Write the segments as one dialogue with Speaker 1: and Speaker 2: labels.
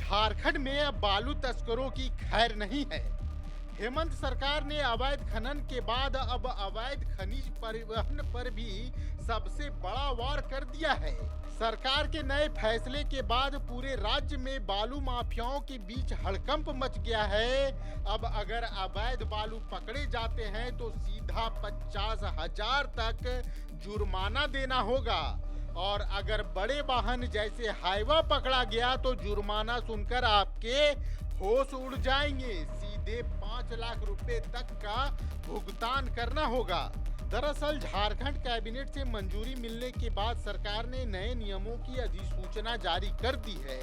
Speaker 1: झारखंड में अब बालू तस्करों की खैर नहीं है। हेमंत सरकार ने अवैध खनन के बाद अब अवैध खनिज परिवहन पर भी सबसे बड़ा वार कर दिया है। सरकार के नए फैसले के बाद पूरे राज्य में बालू माफियाओं के बीच हड़कंप मच गया है। अब अगर अवैध बालू पकड़े जाते हैं तो सीधा 50,000 तक जुर्माना देना होगा और अगर बड़े वाहन जैसे हाईवा पकड़ा गया तो जुर्माना सुनकर आपके होश उड़ जाएंगे। सीधे 5 लाख रुपए तक का भुगतान करना होगा। दरअसल झारखंड कैबिनेट से मंजूरी मिलने के बाद सरकार ने नए नियमों की अधिसूचना जारी कर दी है।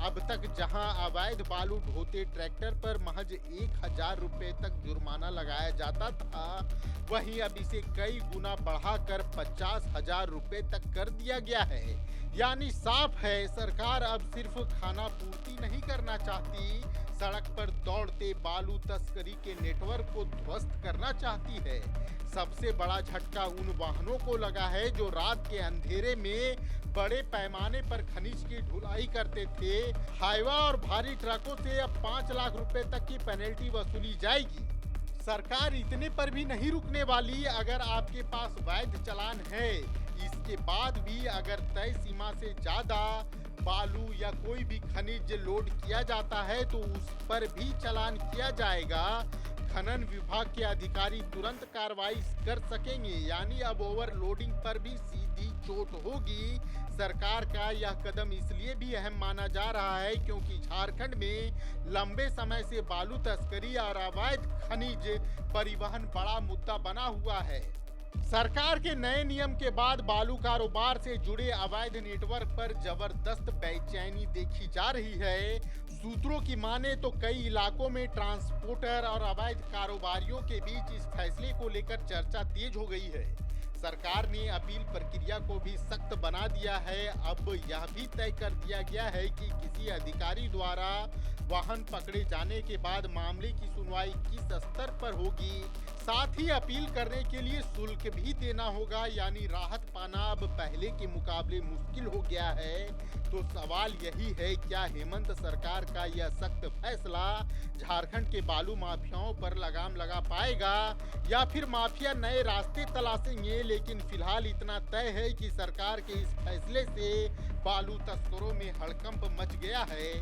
Speaker 1: अब तक जहां अवैध बालू ढोते ट्रैक्टर पर महज 1,000 रुपए तक जुर्माना लगाया जाता था, वहीं अब इसे कई गुना बढ़ाकर 50,000 रुपए तक कर दिया गया है। यानी साफ है, सरकार अब सिर्फ खाना पूर्ति नहीं करना चाहती, सड़क पर दौड़ते बालू तस्करी के नेटवर्क को ध्वस्त करना चाहती है। सबसे बड़ा झटका उन वाहनों को लगा है जो रात के अंधेरे में बड़े पैमाने पर खनिज की ढुलाई करते थे। हाईवा और भारी ट्रकों से अब 5 लाख रुपए तक की पेनल्टी वसूली जाएगी। सरकार इतने पर भी नहीं रुकने वाली। अगर आपके पास वैध चालान है, इसके बाद भी अगर तय सीमा से ज्यादा बालू या कोई भी खनिज लोड किया जाता है तो उस पर भी चालान किया जाएगा। खनन विभाग के अधिकारी तुरंत कार्रवाई कर सकेंगे। यानी अब ओवरलोडिंग पर भी सीधी चोट होगी। सरकार का यह कदम इसलिए भी अहम माना जा रहा है क्योंकि झारखंड में लंबे समय से बालू तस्करी और अवैध खनिज परिवहन बड़ा मुद्दा बना हुआ है। सरकार के नए नियम के बाद बालू कारोबार से जुड़े अवैध नेटवर्क पर जबरदस्त बेचैनी देखी जा रही है। सूत्रों की माने तो कई इलाकों में ट्रांसपोर्टर और अवैध कारोबारियों के बीच इस फैसले को लेकर चर्चा तेज हो गई है। सरकार ने अपील प्रक्रिया को भी सख्त बना दिया है। अब यह भी तय कर दिया गया है कि किसी अधिकारी द्वारा वाहन पकड़े जाने के बाद मामले की सुनवाई किस स्तर पर होगी, साथ ही अपील करने के लिए शुल्क भी देना होगा। यानी राहत पाना अब पहले के मुकाबले मुश्किल हो गया है। तो सवाल यही है, क्या हेमंत सरकार का यह सख्त फैसला झारखंड के बालू माफियाओं पर लगाम लगा पाएगा या फिर माफिया नए रास्ते तलाशेंगे। लेकिन फिलहाल इतना तय है कि सरकार के इस फैसले से बालू तस्करों में हड़कंप मच गया है।